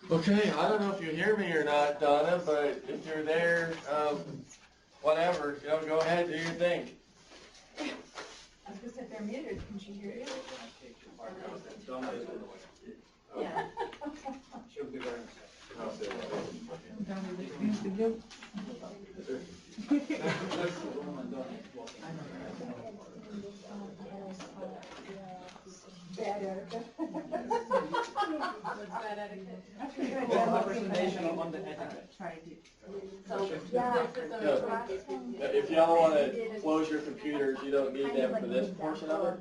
Okay, I don't know if you hear me or not, Donna, but if you're there, whatever, go ahead, do your thing. I was going to say, if they're muted, can she hear you? Yeah. She'll be there in a second. Bad etiquette. What's bad etiquette? Representation on the etiquette. So, yeah. If y'all want to close your computers, you don't need them for this portion of it.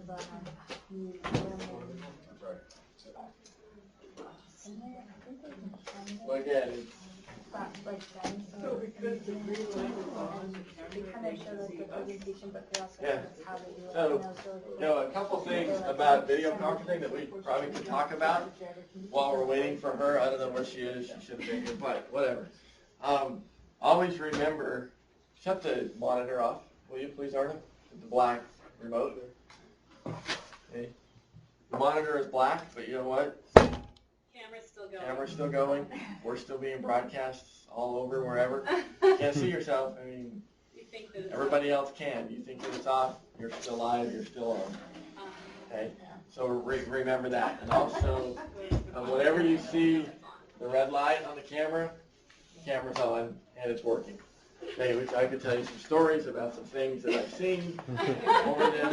Well, again, So because the green light is on, They kind of show like the presentation, but they also Yeah. show us how they do it. So, a couple things about video conferencing that we probably could talk about while we're waiting for her. I don't know where she is. She should be here, but whatever. Always remember, shut the monitor off, will you please, Arna? The black remote. Okay. The monitor is black, but you know what? Camera's still going. Camera's still going. We're still being broadcast all over, wherever. Can't see yourself. I mean, You think that it's everybody else can. You think that it's off, you're still live, you're still on. Okay? So remember that. And also, whenever you see the red light on the camera's on and it's working. Okay, which I could tell you some stories about some things that I've seen over this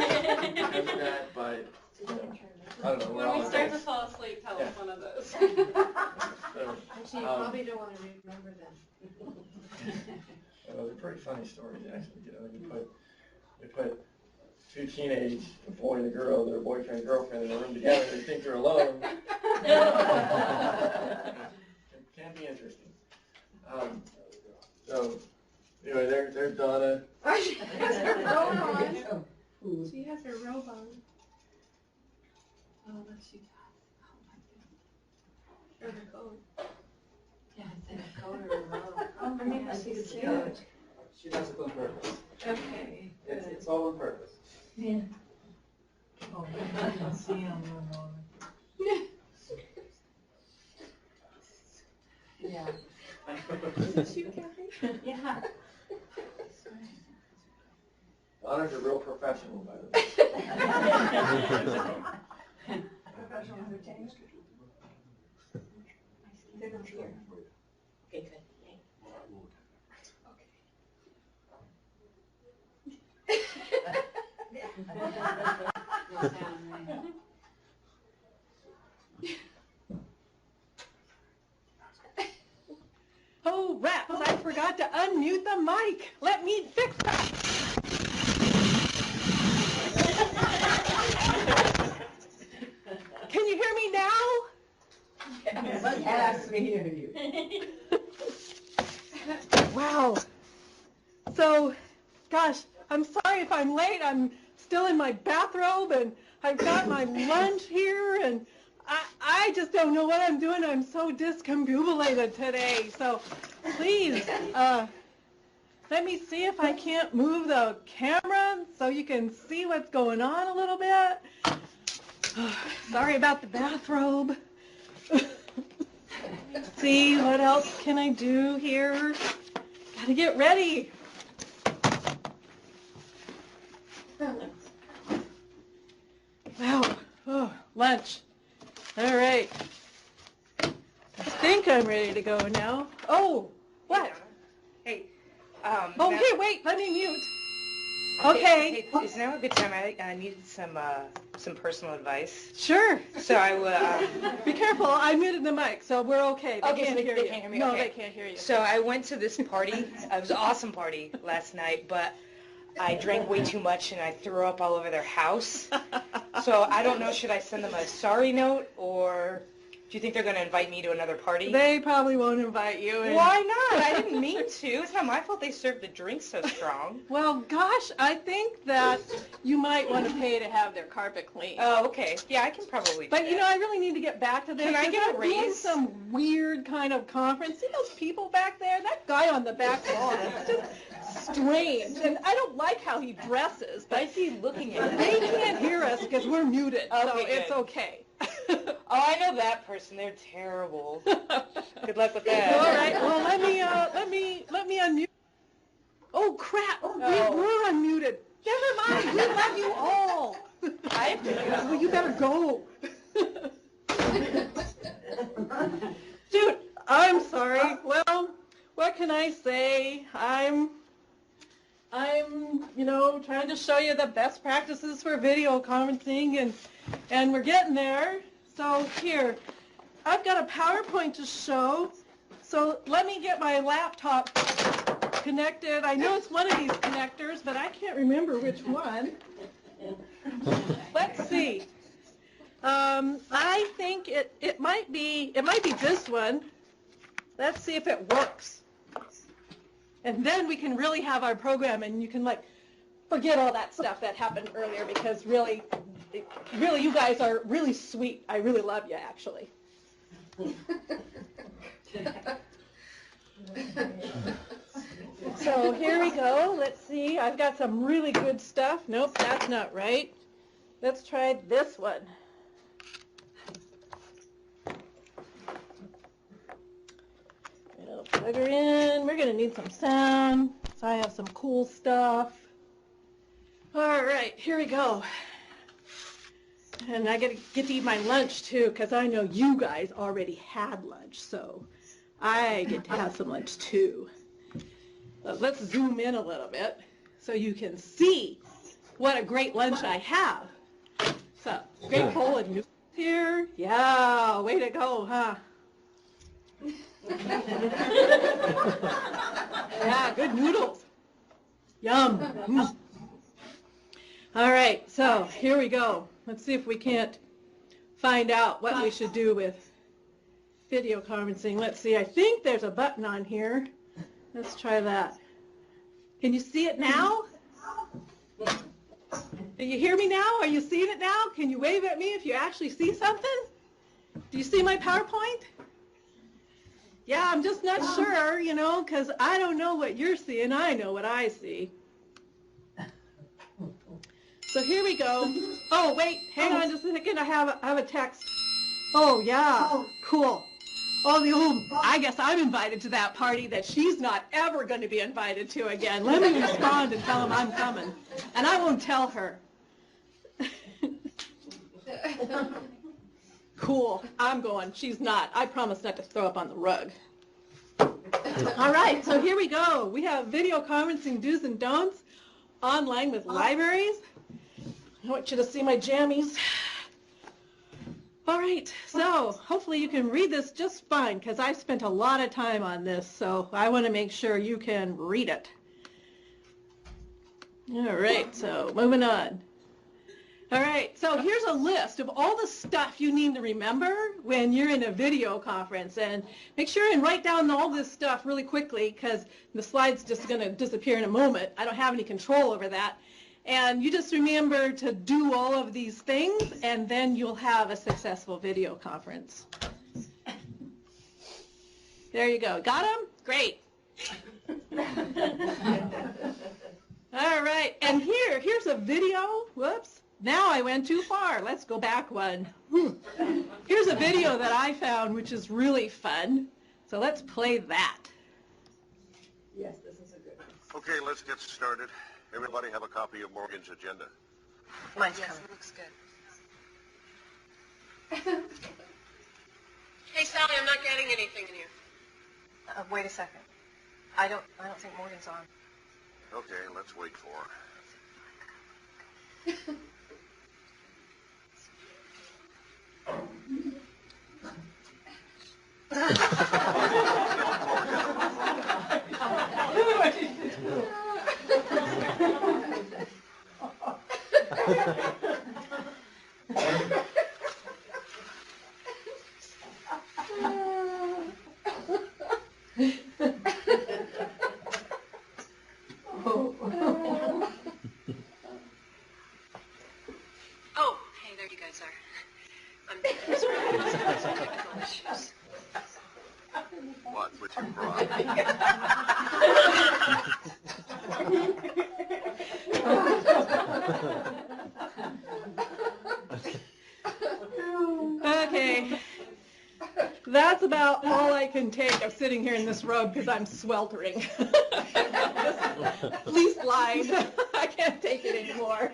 because of that, but I don't know. We're all When we start to adults. fall asleep, tell us one of those. So, Actually, you probably don't want to remember them. those are pretty funny stories, actually. You know, you put two teenage, a boy and a girl, their boyfriend and girlfriend in a room together, they think they're alone. It can be interesting. So, anyway, there's Donna. She has her robe on. She has her robe on. Oh, what she does. Oh, my goodness. Or the coat. Yeah, it's a coat or a robe. Oh, my goodness, she's cute. She does it on purpose. Okay. It's all on purpose. Yeah. Oh, I can see him. Yeah. Is it you, Kathy? Yeah. Donna's a real professional, by the way. Professional entertainer. They're gonna be here. Okay, good. Oh, rats, I forgot to unmute the mic. Let me fix that. Can you hear me now? Yes, we hear you. Wow. So, gosh, I'm sorry if I'm late. I'm still in my bathrobe, and I've got my lunch here, and I just don't know what I'm doing. I'm so discombobulated today. So please, let me see if I can't move the camera so you can see what's going on a little bit. Sorry about the bathrobe. Let's see, what else can I do here? Gotta get ready. Wow. Oh, lunch. All right. I think I'm ready to go now. Oh, what? Hey. Oh, hey, wait. Let me mute. Okay. Hey, is now a good time? I needed some personal advice. Sure. So I will. Be careful. I muted the mic, so we're okay. They Okay, can't so hear they you. can't hear me. No, Okay. they can't hear you. So I went to this party. It was an awesome party last night, but I drank way too much and I threw up all over their house. So I don't know, should I send them a sorry note, or do you think they're going to invite me to another party? They probably won't invite you. Why not? I didn't mean to. It's not my fault they served the drinks so strong. Well, gosh, I think that you might want to pay to have their carpet cleaned. Oh, okay. Yeah, I can probably do But, you know, that. I really need to get back to this. Can I get a I'm doing raise? some weird kind of conference. See those people back there? That guy on the back lawn. It's just strange. And I don't like how he dresses. Why But is he looking at they us? can't hear us because we're muted. So Okay, it's good. okay. Oh, I know that person. They're terrible. Good luck with All that. right. Well, let me unmute. Oh crap! We're unmuted. Never mind. We love you all. I have to go. Oh, you better go. Dude, I'm sorry. Well, what can I say? I'm trying to show you the best practices for video conferencing, and we're getting there. So here, I've got a PowerPoint to show. So let me get my laptop connected. I know it's one of these connectors, but I can't remember which one. Let's see. I think it might be this one. Let's see if it works. And then we can really have our program, and you can forget all that stuff that happened earlier, because really you guys are really sweet. I really love you, actually. So here we go. Let's see. I've got some really good stuff. Nope, that's not right. Let's try this one. Plug her in. We're going to need some sound. So I have some cool stuff. All right, here we go. And I got to get to eat my lunch too, because I know you guys already had lunch, so I get to have some lunch too. Let's zoom in a little bit so you can see what a great lunch I have. So, great bowl of noodles here. Yeah, way to go, huh? Yeah, good noodles. Yum. Mm. All right, so here we go. Let's see if we can't find out what we should do with video conferencing. Let's see, I think there's a button on here. Let's try that. Can you see it now? Do you hear me now? Are you seeing it now? Can you wave at me if you actually see something? Do you see my PowerPoint? Yeah, I'm just not sure, because I don't know what you're seeing. I know what I see. So here we go. Oh, wait, hang on just a second. I have a text. Oh, yeah, cool. Oh, I guess I'm invited to that party that she's not ever going to be invited to again. Let me respond and tell him I'm coming. And I won't tell her. Cool, I'm going. She's not. I promise not to throw up on the rug. All right, so here we go. We have video conferencing do's and don'ts online with libraries. I want you to see my jammies. All right, so hopefully you can read this just fine, because I spent a lot of time on this, so I want to make sure you can read it. All right, so moving on. All right, so here's a list of all the stuff you need to remember when you're in a video conference, and make sure and write down all this stuff really quickly, because the slide's just going to disappear in a moment. I don't have any control over that. And you just remember to do all of these things, and then you'll have a successful video conference. There you go. Got them? Great. All right, and here's a video. Whoops. Now I went too far. Let's go back one. Here's a video that I found, which is really fun. So let's play that. Yes, this is a good one. Okay, let's get started. Everybody have a copy of Morgan's agenda. Mine's coming. Looks good. Hey, Sally, I'm not getting anything in here. Wait a second. I don't think Morgan's on. Okay, let's wait for her. Oh, hey, there you guys are. I'm sorry, technical issues. What, with your bra? Okay, Okay. That's about all I can take of sitting here in this robe because I'm sweltering. Fleece lined. I can't take it anymore.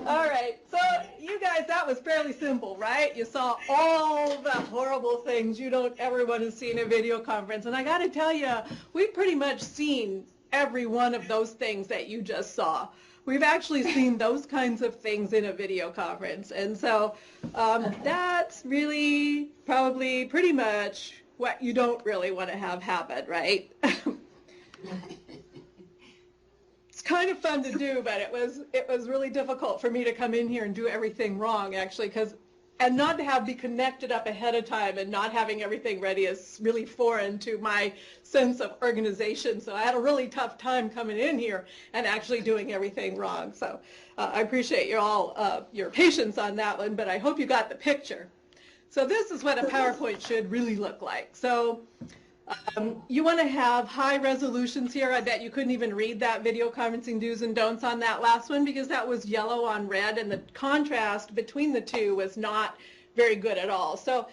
All right, so you guys, that was fairly simple, right? You saw all the horrible things you don't ever want to see in a video conference. And I got to tell you, we've pretty much seen every one of those things that you just saw. We've actually seen those kinds of things in a video conference. And so that's really probably pretty much what you don't really want to have happen, right? It's kind of fun to do, but it was really difficult for me to come in here and do everything wrong, actually, and not to be connected up ahead of time and not having everything ready is really foreign to my sense of organization. So I had a really tough time coming in here and actually doing everything wrong. So I appreciate your patience on that one, but I hope you got the picture. So this is what a PowerPoint should really look like. So you want to have high resolutions here. I bet you couldn't even read that video conferencing do's and don'ts on that last one because that was yellow on red, and the contrast between the two was not very good at all. So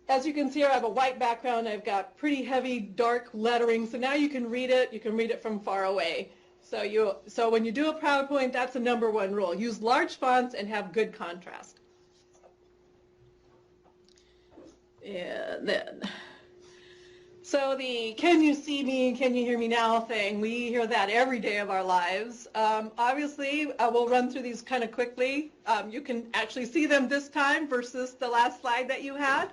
as you can see here, I have a white background. I've got pretty heavy dark lettering, so now you can read it. You can read it from far away. So when you do a PowerPoint, that's the #1 rule. Use large fonts and have good contrast. And then, so the can you see me, can you hear me now thing, we hear that every day of our lives. Obviously, we'll run through these kind of quickly. You can actually see them this time versus the last slide that you had.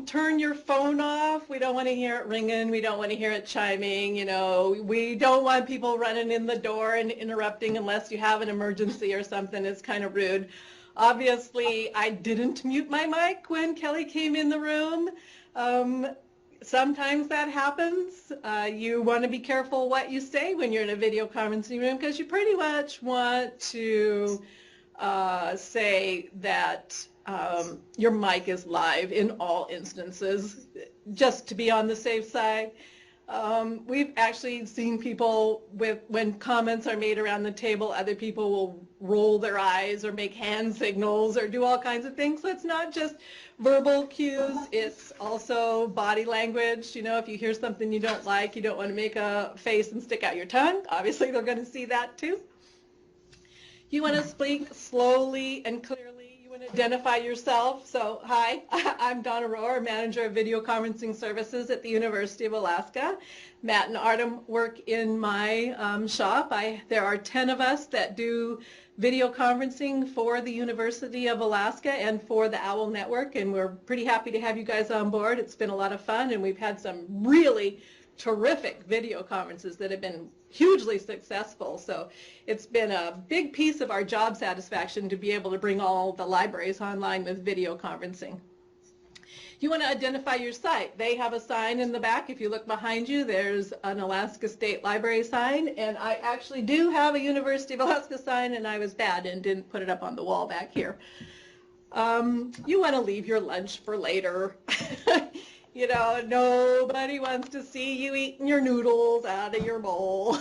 Turn your phone off. We don't want to hear it ringing. We don't want to hear it chiming. You know, we don't want people running in the door and interrupting unless you have an emergency or something. It's kind of rude. Obviously, I didn't mute my mic when Kelly came in the room. Sometimes that happens. You want to be careful what you say when you're in a video conferencing room because you pretty much want to say that your mic is live in all instances, just to be on the safe side. We've actually seen people when comments are made around the table, other people will roll their eyes or make hand signals or do all kinds of things. So it's not just verbal cues, it's also body language. You know, if you hear something you don't like, you don't want to make a face and stick out your tongue. Obviously, they're going to see that too. You want to speak slowly and clearly. You want to identify yourself. So, hi, I'm Donna Rohwer, Manager of Video Conferencing Services at the University of Alaska. Matt and Artem work in my shop. There are 10 of us that do video conferencing for the University of Alaska and for the OWL Network, and we're pretty happy to have you guys on board. It's been a lot of fun, and we've had some really terrific video conferences that have been hugely successful. So it's been a big piece of our job satisfaction to be able to bring all the libraries online with video conferencing. You want to identify your site. They have a sign in the back. If you look behind you, there's an Alaska State Library sign, and I actually do have a University of Alaska sign, and I was bad and didn't put it up on the wall back here. You want to leave your lunch for later. You know, nobody wants to see you eating your noodles out of your bowl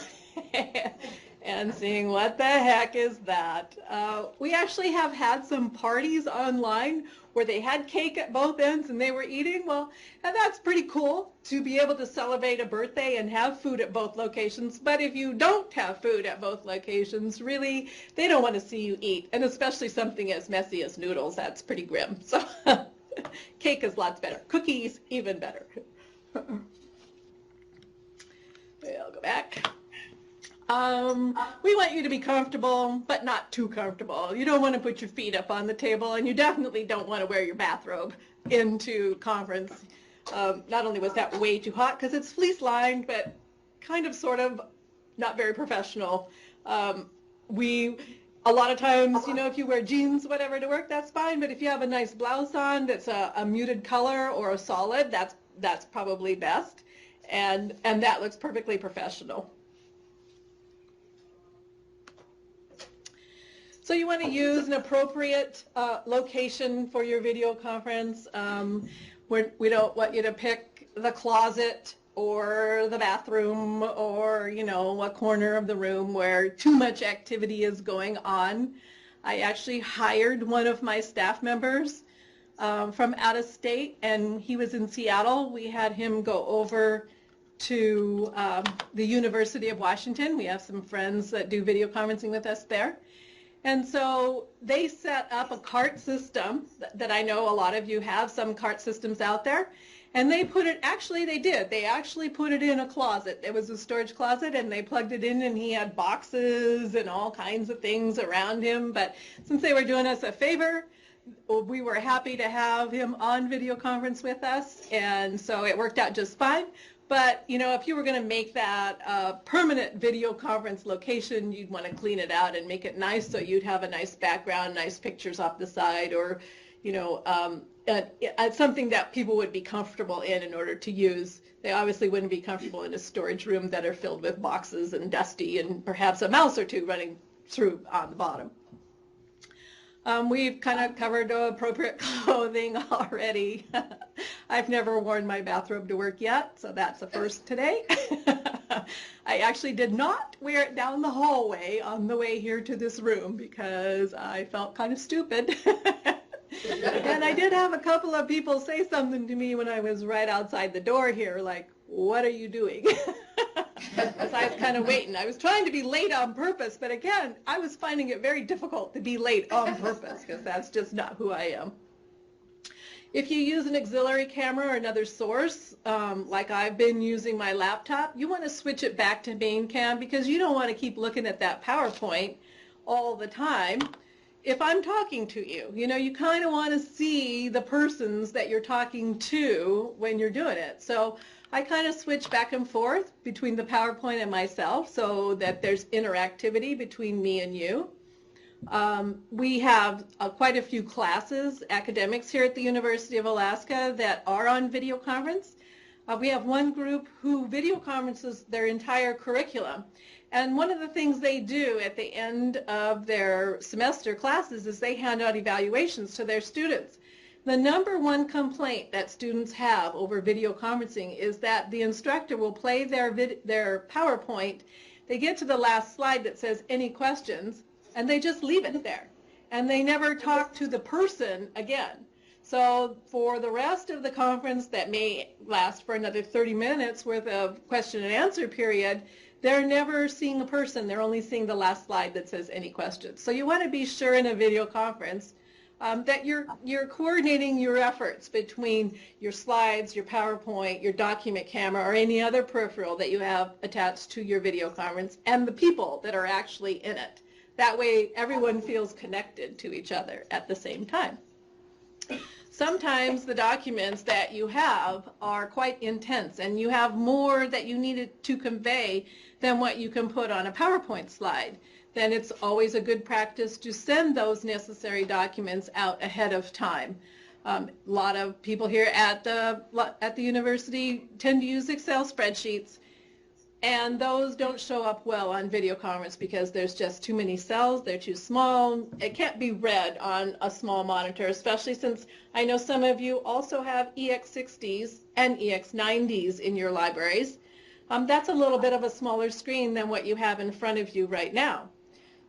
and seeing what the heck is that. We actually have had some parties online where they had cake at both ends and they were eating. Well, and that's pretty cool to be able to celebrate a birthday and have food at both locations. But if you don't have food at both locations, really, they don't want to see you eat. And especially something as messy as noodles, that's pretty grim. So cake is lots better. Cookies, even better. I'll go back. We want you to be comfortable, but not too comfortable. You don't want to put your feet up on the table, and you definitely don't want to wear your bathrobe into conference. Not only was that way too hot because it's fleece lined, but kind of sort of not very professional. A lot of times, you know, if you wear jeans, whatever, to work, that's fine. But if you have a nice blouse on that's a muted color or a solid, that's probably best. And that looks perfectly professional. So you want to use an appropriate location for your video conference. We don't want you to pick the closet or the bathroom or, you know, a corner of the room where too much activity is going on. I actually hired one of my staff members from out of state, and he was in Seattle. We had him go over to the University of Washington. We have some friends that do video conferencing with us there. And so they set up a cart system that I know a lot of you have, some cart systems out there. And they put it, actually they did, they actually put it in a closet. It was a storage closet, and they plugged it in, and he had boxes and all kinds of things around him. But since they were doing us a favor, we were happy to have him on video conference with us, and so it worked out just fine. But, you know, if you were going to make that a permanent video conference location, you'd want to clean it out and make it nice, so you'd have a nice background, nice pictures off the side, or, you know, something that people would be comfortable in order to use. They obviously wouldn't be comfortable in a storage room that are filled with boxes and dusty and perhaps a mouse or two running through on the bottom. We've kind of covered appropriate clothing already. I've never worn my bathrobe to work yet, so that's a first today. I actually did not wear it down the hallway on the way here to this room because I felt kind of stupid. And I did have a couple of people say something to me when I was right outside the door here, like, "What are you doing?" So I was kind of waiting. I was trying to be late on purpose, but again, I was finding it very difficult to be late on purpose because that's just not who I am. If you use an auxiliary camera or another source, like I've been using my laptop, you want to switch it back to main cam because you don't want to keep looking at that PowerPoint all the time. If I'm talking to you, you know, you kind of want to see the persons that you're talking to when you're doing it. So I kind of switch back and forth between the PowerPoint and myself so that there's interactivity between me and you. We have quite a few classes, academics here at the University of Alaska that are on video conference. We have one group who video conferences their entire curriculum. And one of the things they do at the end of their semester classes is they hand out evaluations to their students. The number one complaint that students have over video conferencing is that the instructor will play their PowerPoint. They get to the last slide that says any questions, and they just leave it there. And they never talk to the person again. So for the rest of the conference that may last for another 30 minutes worth of question and answer period, they're never seeing a person. They're only seeing the last slide that says any questions. So you want to be sure in a video conference that you're coordinating your efforts between your slides, your PowerPoint, your document camera, or any other peripheral that you have attached to your video conference and the people that are actually in it. That way everyone feels connected to each other at the same time. Sometimes the documents that you have are quite intense and you have more that you needed to convey than what you can put on a PowerPoint slide. Then it's always a good practice to send those necessary documents out ahead of time. A lot of people here at the university tend to use Excel spreadsheets, and those don't show up well on video conference because there's just too many cells, they're too small. It can't be read on a small monitor, especially since I know some of you also have EX60s and EX90s in your libraries. That's a little bit of a smaller screen than what you have in front of you right now.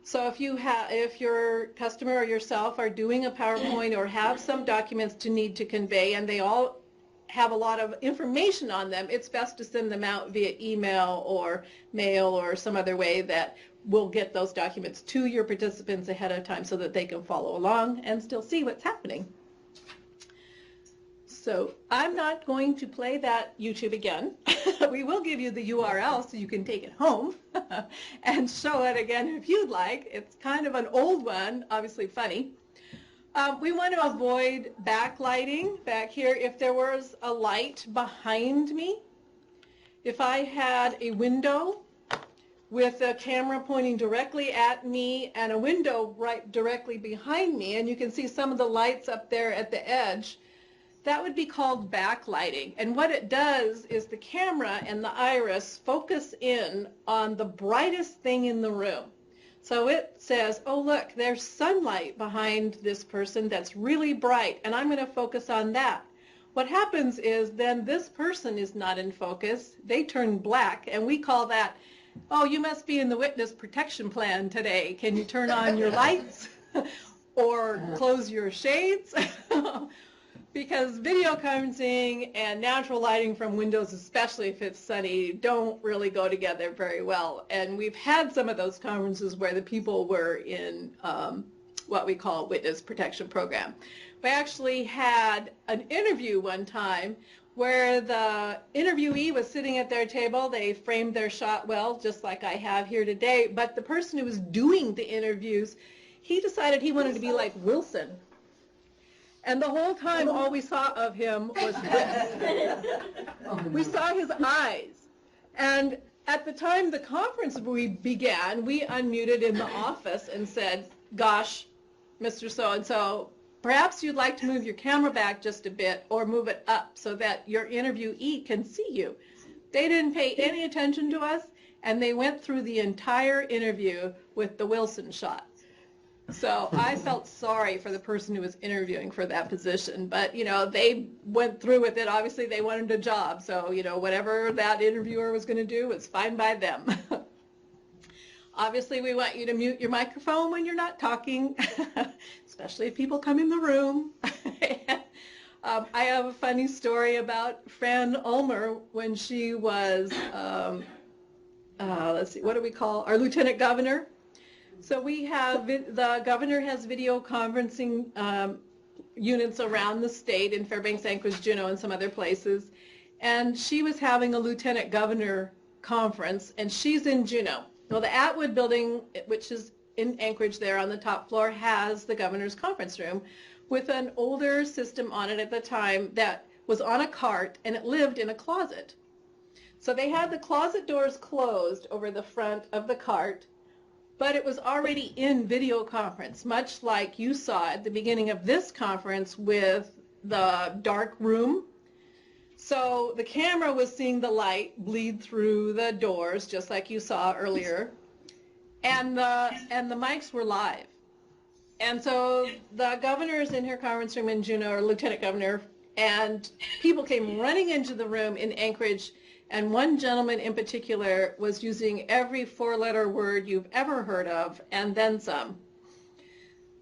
So if your customer or yourself are doing a PowerPoint or have some documents to need to convey and they all have a lot of information on them, it's best to send them out via email or mail or some other way that will get those documents to your participants ahead of time so that they can follow along and still see what's happening. So I'm not going to play that YouTube again. We will give you the URL so you can take it home and show it again if you'd like. It's kind of an old one, obviously funny. We want to avoid backlighting back here. If there was a light behind me, if I had a window with a camera pointing directly at me and a window right directly behind me, and you can see some of the lights up there at the edge, that would be called backlighting. And what it does is the camera and the iris focus in on the brightest thing in the room. So it says, oh look, there's sunlight behind this person that's really bright, and I'm going to focus on that. What happens is then this person is not in focus. They turn black, and we call that, oh, you must be in the witness protection plan today. Can you turn on your lights? or close your shades. Because video conferencing and natural lighting from windows, especially if it's sunny, don't really go together very well. And we've had some of those conferences where the people were in what we call witness protection program. We actually had an interview one time where the interviewee was sitting at their table. They framed their shot well, just like I have here today. But the person who was doing the interviews, he decided he wanted to be like Wilson. And the whole time, all we saw of him was this. We saw his eyes. And at the time the conference began, we unmuted in the office and said, gosh, Mr. So-and-so, perhaps you'd like to move your camera back just a bit or move it up so that your interviewee can see you. They didn't pay any attention to us, and they went through the entire interview with the Wilson shot. So I felt sorry for the person who was interviewing for that position, but, you know, they went through with it. Obviously, they wanted a job, so, you know, whatever that interviewer was going to do was fine by them. Obviously, we want you to mute your microphone when you're not talking, especially if people come in the room. I have a funny story about Fran Ulmer when she was, let's see, what do we call, our lieutenant governor. So we have, the governor has video conferencing units around the state in Fairbanks, Anchorage, Juneau, and some other places. And she was having a lieutenant governor conference, and she's in Juneau. Well, the Atwood building, which is in Anchorage there on the top floor, has the governor's conference room with an older system on it at the time that was on a cart, and it lived in a closet. So they had the closet doors closed over the front of the cart, but it was already in video conference, much like you saw at the beginning of this conference with the dark room. So the camera was seeing the light bleed through the doors, just like you saw earlier, and the mics were live. And so the governor is in her conference room in Juneau, or lieutenant governor, and people came running into the room in Anchorage. And one gentleman in particular was using every four-letter word you've ever heard of, and then some.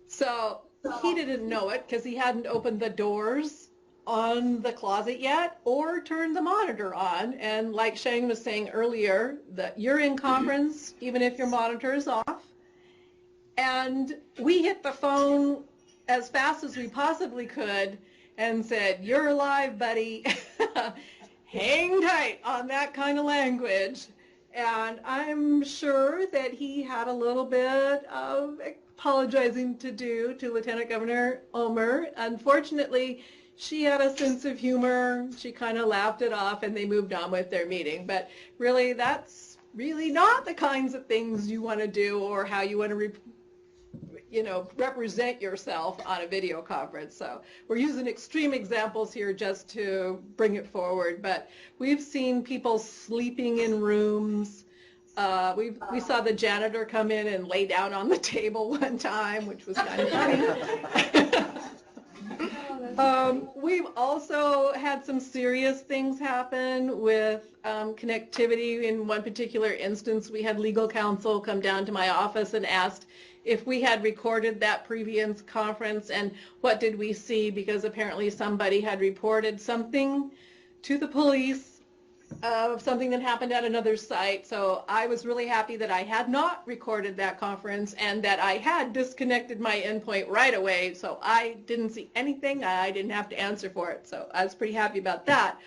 So he didn't know it because he hadn't opened the doors on the closet yet or turned the monitor on. And like Shane was saying earlier, that you're in conference even if your monitor is off. And we hit the phone as fast as we possibly could and said, "You're live, buddy." Hang tight on that kind of language. And I'm sure that he had a little bit of apologizing to do to Lieutenant Governor Ulmer. Unfortunately, she had a sense of humor. She kind of laughed it off, and they moved on with their meeting. But really, that's really not the kinds of things you want to do or how you want to represent yourself on a video conference. So we're using extreme examples here just to bring it forward, but we've seen people sleeping in rooms. We saw the janitor come in and lay down on the table one time, which was kind of funny. We've also had some serious things happen with connectivity. In one particular instance, we had legal counsel come down to my office and asked if we had recorded that previous conference and what did we see, because apparently somebody had reported something to the police of something that happened at another site. So I was really happy that I had not recorded that conference and that I had disconnected my endpoint right away, so I didn't see anything. I didn't have to answer for it, so I was pretty happy about that.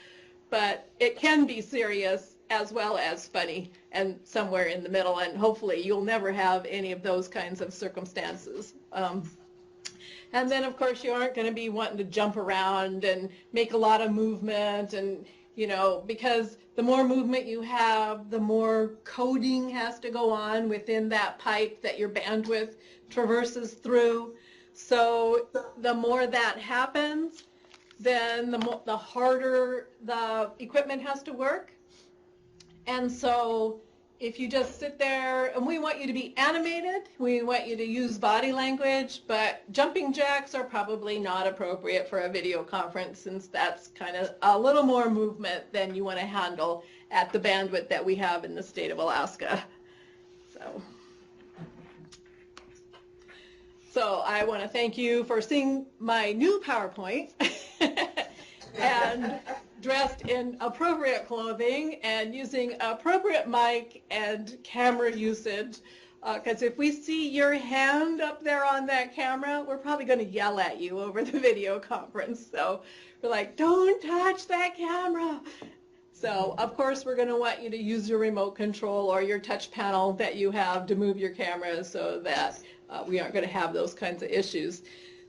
But it can be serious as well as funny and somewhere in the middle, and hopefully you'll never have any of those kinds of circumstances. And then of course you aren't going to be wanting to jump around and make a lot of movement, and because the more movement you have, the more coding has to go on within that pipe that your bandwidth traverses through. So the more that happens, then the harder the equipment has to work. And so if you just sit there, and we want you to be animated, we want you to use body language, but jumping jacks are probably not appropriate for a video conference, since that's kind of a little more movement than you want to handle at the bandwidth that we have in the state of Alaska. So I want to thank you for seeing my new PowerPoint and dressed in appropriate clothing and using appropriate mic and camera usage. Because if we see your hand up there on that camera, we're probably going to yell at you over the video conference. So we're like, don't touch that camera. So of course we're going to want you to use your remote control or your touch panel that you have to move your camera so that we aren't going to have those kinds of issues.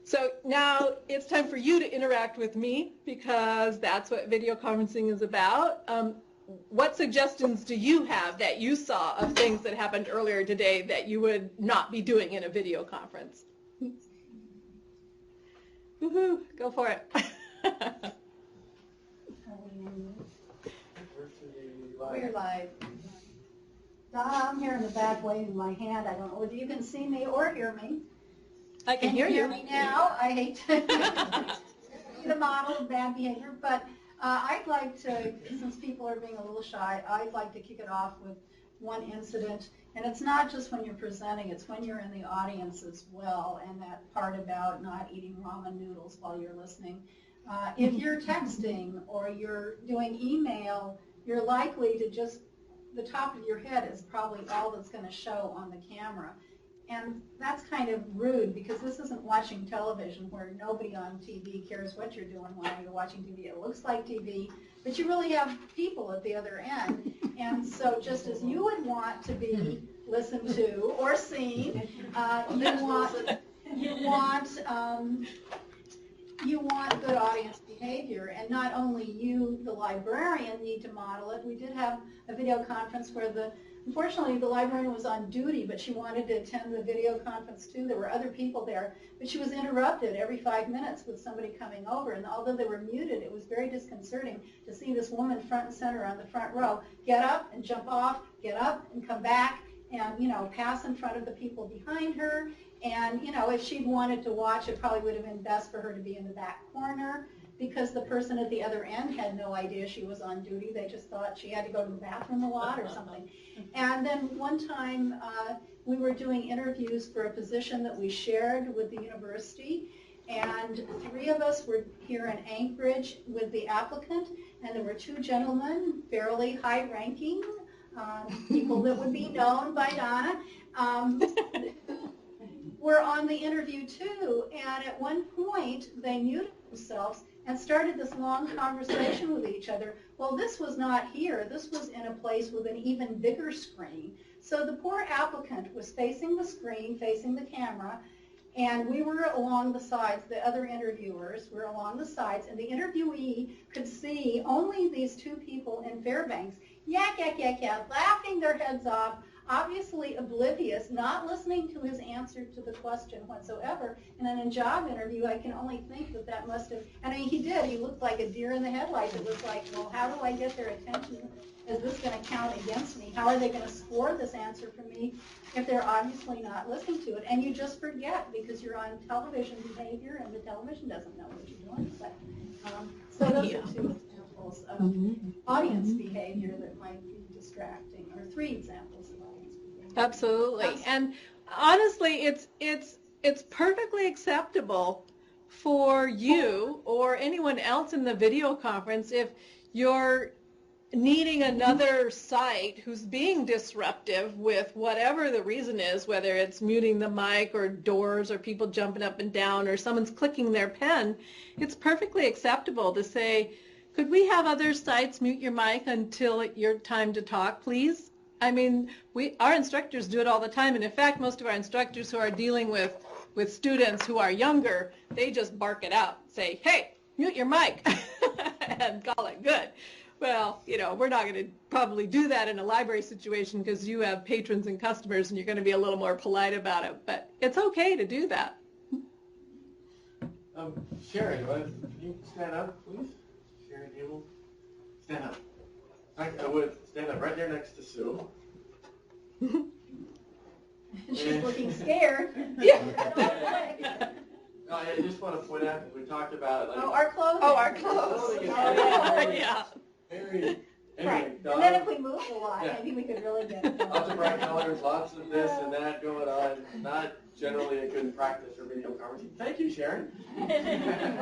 So now it's time for you to interact with me because that's what video conferencing is about. What suggestions do you have that you saw of things that happened earlier today that you would not be doing in a video conference? Woohoo, go for it. We're live. Donna, I'm here in the back waving my hand. I don't know whether you can see me or hear me. I can hear you. Me now. I hate to be the model of bad behavior, but I'd like to, since people are being a little shy, I'd like to kick it off with one incident. And it's not just when you're presenting, it's when you're in the audience as well, and that part about not eating ramen noodles while you're listening. If you're texting or you're doing email, you're likely to just, the top of your head is probably all that's going to show on the camera. And that's kind of rude because this isn't watching television where nobody on TV cares what you're doing while you're watching TV. It looks like TV, but you really have people at the other end. And so just as you would want to be listened to or seen, you want good audience behavior. And not only you, the librarian, need to model it. We did have a video conference where unfortunately, the librarian was on duty, but she wanted to attend the video conference too. There were other people there, but she was interrupted every 5 minutes with somebody coming over. And although they were muted, it was very disconcerting to see this woman front and center on the front row get up and jump off, get up and come back, and pass in front of the people behind her. And if she'd wanted to watch, it probably would have been best for her to be in the back corner, because the person at the other end had no idea she was on duty. They just thought she had to go to the bathroom a lot or something. And then one time we were doing interviews for a position that we shared with the university, and 3 of us were here in Anchorage with the applicant, and there were 2 gentlemen, fairly high-ranking, people that would be known by Donna, were on the interview too, and at one point they muted themselves and started this long conversation with each other. Well, this was not here. This was in a place with an even bigger screen. So the poor applicant was facing the screen, facing the camera, and we were along the sides. The other interviewers were along the sides, and the interviewee could see only these 2 people in Fairbanks, yak, yak, yak, yak, laughing their heads off, obviously oblivious, not listening to his answer to the question whatsoever. And in a job interview, I can only think that must have, and I mean, he did. He looked like a deer in the headlights. It was like, well, how do I get their attention? Is this going to count against me? How are they going to score this answer for me if they're obviously not listening to it? And you just forget because you're on television behavior, and the television doesn't know what you're doing. But, so those are 2 examples of audience behavior that might be distracting, or 3 examples of audience behavior. Absolutely. And honestly, it's perfectly acceptable for you or anyone else in the video conference if you're needing another site who's being disruptive with whatever the reason is, whether it's muting the mic or doors or people jumping up and down or someone's clicking their pen. It's perfectly acceptable to say, could we have other sites mute your mic until your time to talk, please? I mean, our instructors do it all the time, and in fact, most of our instructors who are dealing with students who are younger, they just bark it out, say, hey, mute your mic, and call it good. Well, we're not going to probably do that in a library situation because you have patrons and customers, and you're going to be a little more polite about it, but it's okay to do that. Sharon, can you stand up, please? Sharon, you will stand up. I would stand up right there next to Sue. She's looking scared. No, I just want to point out that we talked about our clothing. Clothing is Yeah. very Right, Donna, and then if we moved a lot, Yeah. maybe we could really get. lots of bright colors, lots of this and that going on. Not generally a good practice for video conferencing. Thank you, Sharon. Well,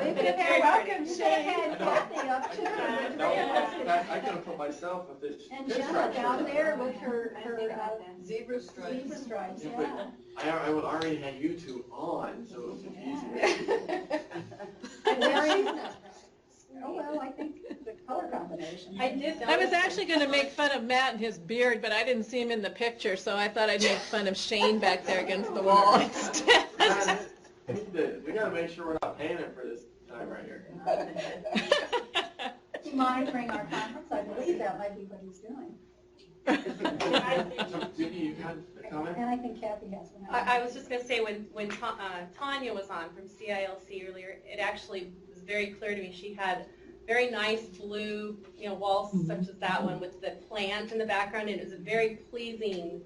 you could have had, welcome, you could have had Kathy up too. with No, her- in fact, I could have put myself with this. And this Jenna structure. down there with her Zebra stripes. zebra stripes, Yeah, yeah. but I already had you two on, so it was easier. And Larry, oh, well, I think the color combination. I did I was notice- actually going to make fun of Matt and his beard, but I didn't see him in the picture, so I thought I'd make fun of Shane back there against the wall instead. We gotta make sure we're not paying him for this time right here. He's monitoring our conference, I believe that might be what he's doing. So, Judy, you had a comment? And I think Kathy has one. I was just gonna say, when Tanya was on from CILC earlier, it actually was very clear to me, she had very nice blue, walls such as that one with the plant in the background, and it was a very pleasing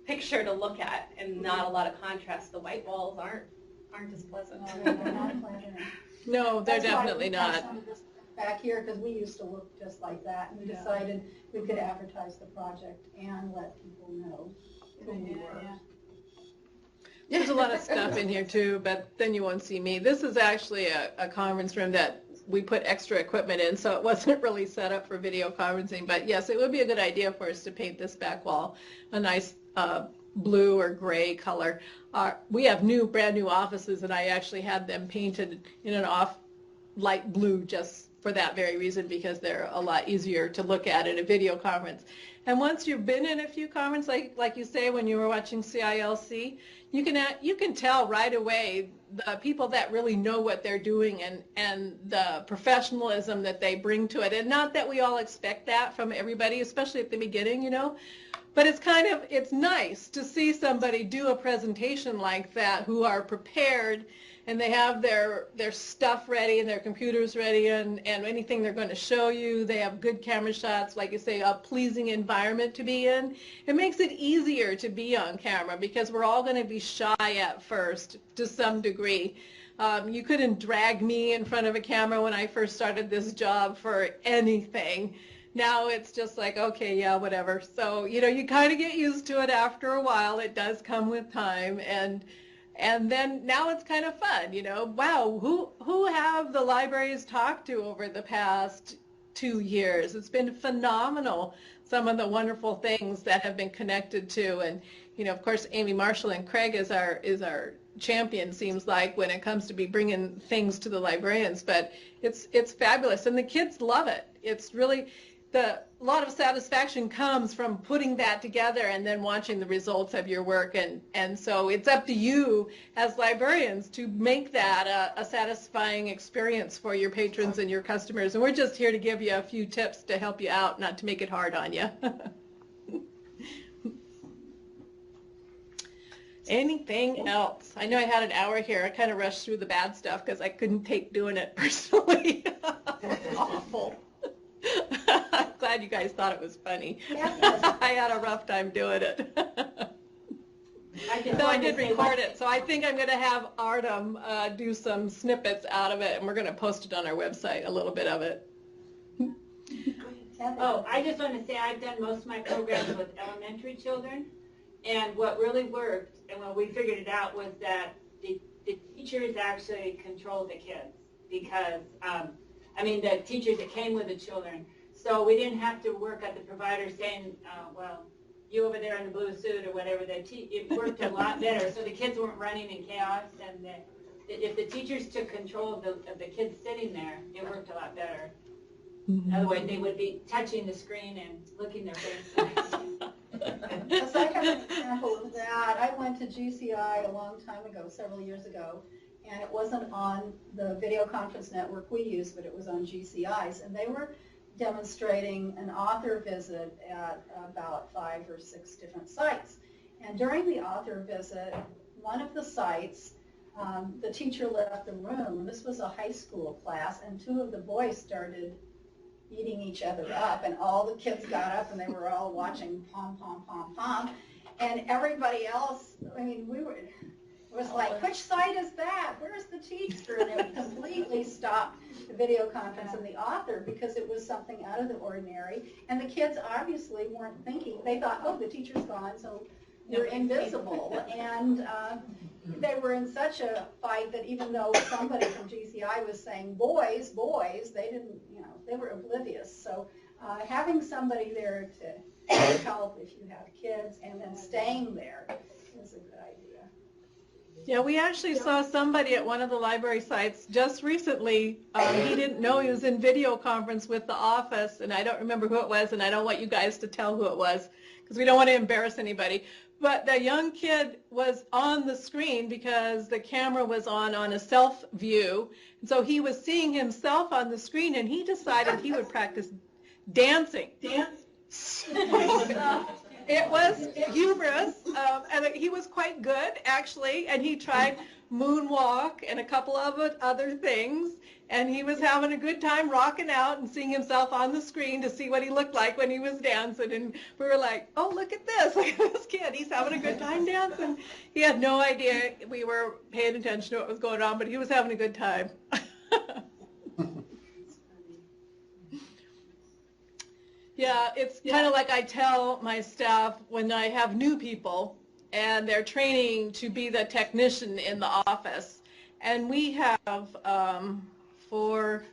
picture to look at, and not a lot of contrast. The white walls aren't as pleasant. No, they're That's why definitely we have not. some of this back here, because we used to look just like that, and we decided we could advertise the project and let people know who we were. There's a lot of stuff in here too, but then you won't see me. This is actually a conference room that we put extra equipment in, so it wasn't really set up for video conferencing. But yes, it would be a good idea for us to paint this back wall a nice blue or gray color. We have brand new offices, and I actually had them painted in an off light blue just for that very reason, because they're a lot easier to look at in a video conference. And once you've been in a few conferences, like you say when you were watching CILC, you can tell right away the people that really know what they're doing and the professionalism that they bring to it. And not that we all expect that from everybody, especially at the beginning, but it's nice to see somebody do a presentation like that who are prepared, and they have their stuff ready and their computers ready and anything they're going to show you. They have good camera shots, like you say, a pleasing environment to be in. It makes it easier to be on camera, because we're all going to be shy at first to some degree. You couldn't drag me in front of a camera when I first started this job for anything. Now it's just like, okay, yeah, whatever. So, you kind of get used to it after a while. It does come with time. And then now it's kind of fun, Wow, who have the libraries talked to over the past 2 years? It's been phenomenal, some of the wonderful things that have been connected to. And, of course, Amy Marshall and Craig is our champion, seems like, when it comes to be bringing things to the librarians. But it's fabulous, and the kids love it. It's really... A lot of satisfaction comes from putting that together and then watching the results of your work, and so it's up to you as librarians to make that a satisfying experience for your patrons and your customers. And we're just here to give you a few tips to help you out, not to make it hard on you. Anything else? I know I had an hour here. I kind of rushed through the bad stuff because I couldn't take doing it personally. It's awful. I'm glad you guys thought it was funny. I had a rough time doing it. So I did record it, so I think I'm going to have Artem do some snippets out of it, and we're going to post it on our website, a little bit of it. Oh, I just want to say I've done most of my programs with elementary children, and what really worked, and when we figured it out, was that the teachers actually controlled the kids, because the teachers that came with the children. So we didn't have to work at the provider saying, well, you over there in the blue suit or whatever. It worked a lot better. So the kids weren't running in chaos. And if the teachers took control of the kids sitting there, it worked a lot better. Mm-hmm. Otherwise, they would be touching the screen and looking their face. Yes, I have an example of that. I went to GCI a long time ago, several years ago, and it wasn't on the video conference network we use, but it was on GCI's, and they were demonstrating an author visit at about 5 or 6 different sites. And during the author visit, one of the sites, the teacher left the room, and this was a high school class, and 2 of the boys started eating each other up, and all the kids got up, and they were all watching pom, pom, pom, pom, and everybody else, it was like, which site is that? Where's the teacher? And it completely stopped the video conference and the author because it was something out of the ordinary. And the kids obviously weren't thinking. They thought, oh, the teacher's gone, so we're invisible. And they were in such a fight that even though somebody from GCI was saying, boys, boys, they didn't, they were oblivious. So having somebody there to help if you have kids and then staying there is a good idea. Yeah, we actually saw somebody at one of the library sites just recently. He didn't know he was in video conference with the office, and I don't remember who it was, and I don't want you guys to tell who it was because we don't want to embarrass anybody. But the young kid was on the screen because the camera was on a self view, and so he was seeing himself on the screen, and he decided he would practice dancing. It was humorous, and he was quite good, actually, and he tried moonwalk and a couple of other things, and he was having a good time rocking out and seeing himself on the screen to see what he looked like when he was dancing, and we were like, oh, look at this kid, he's having a good time dancing. He had no idea we were paying attention to what was going on, but he was having a good time. Yeah, it's kind of like I tell my staff when I have new people and they're training to be the technician in the office. And we have 4,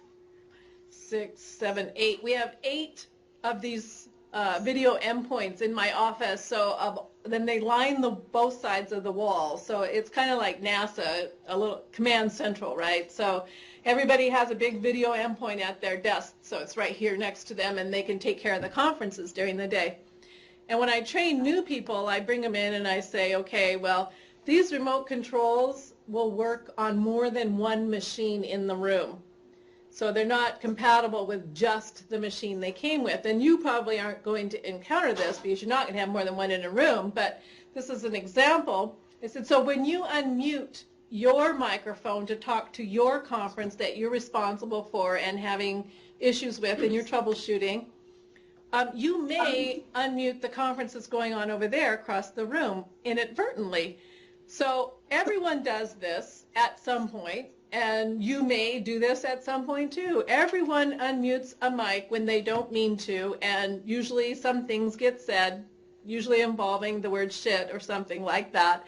6, 7, 8. We have 8 of these video endpoints in my office. So then they line both sides of the wall. So it's kind of like NASA, a little command central, right? So everybody has a big video endpoint at their desk, so it's right here next to them, and they can take care of the conferences during the day. And when I train new people, I bring them in and I say, okay, well, these remote controls will work on more than one machine in the room. So they're not compatible with just the machine they came with. And you probably aren't going to encounter this because you're not going to have more than one in a room, but this is an example. I said, so when you unmute your microphone to talk to your conference that you're responsible for and having issues with and you're troubleshooting, you may unmute the conference that's going on over there across the room inadvertently. So everyone does this at some point, and you may do this at some point too. Everyone unmutes a mic when they don't mean to, and usually some things get said, usually involving the word shit or something like that.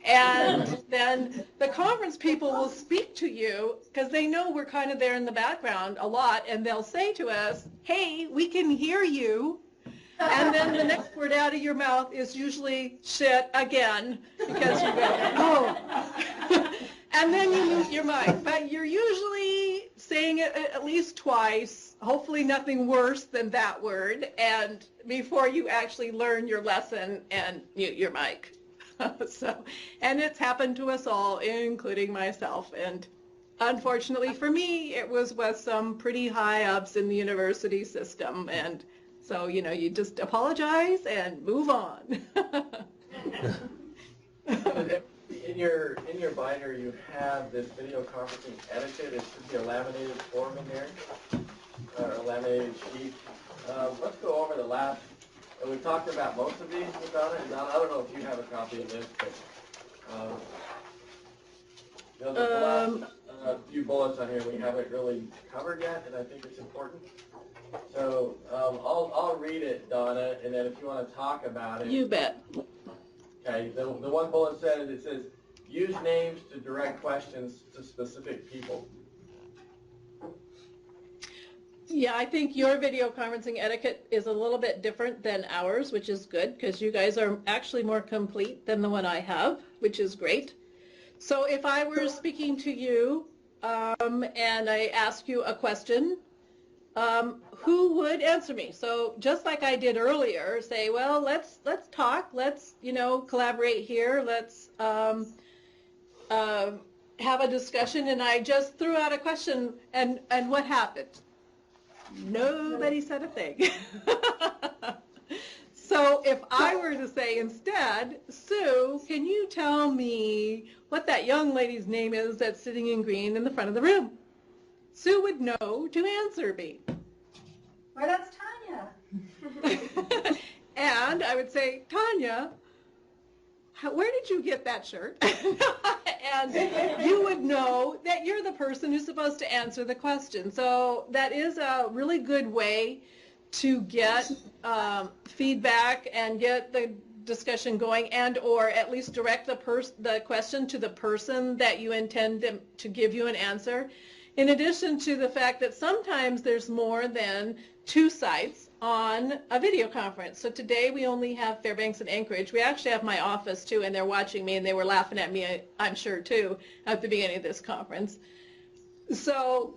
And then the conference people will speak to you because they know we're kind of there in the background a lot, and they'll say to us, hey, we can hear you. And then the next word out of your mouth is usually shit again because you go, oh. And then you mute your mic. But you're usually saying it at least twice, hopefully nothing worse than that word, and before you actually learn your lesson and mute your mic. So, and it's happened to us all, including myself. And unfortunately for me, it was with some pretty high ups in the university system. And so, you just apologize and move on. In your binder, you have this video conferencing etiquette. It should be a laminated form in there, or a laminated sheet. Let's go over the last. We talked about most of these with Donna, and Donna, I don't know if you have a copy of this, but the last few bullets on here we haven't really covered yet, and I think it's important. So I'll read it, Donna, and then if you want to talk about it. You bet. Okay, the one bullet says, use names to direct questions to specific people. Yeah, I think your video conferencing etiquette is a little bit different than ours, which is good because you guys are actually more complete than the one I have, which is great. So if I were speaking to you and I ask you a question, who would answer me? So just like I did earlier, say, well, let's talk, let's collaborate here, let's have a discussion, and I just threw out a question, and what happened? Nobody said a thing. So if I were to say instead, Sue, can you tell me what that young lady's name is that's sitting in green in the front of the room? Sue would know to answer me. Well, that's Tanya. And I would say, Tanya, where did you get that shirt? And you would know that you're the person who's supposed to answer the question. So that is a really good way to get feedback and get the discussion going, and or at least direct the question to the person that you intend to give you an answer. In addition to the fact that sometimes there's more than 2 sites on a video conference. So today we only have Fairbanks and Anchorage. We actually have my office too, and they're watching me, and they were laughing at me, I'm sure too, at the beginning of this conference. So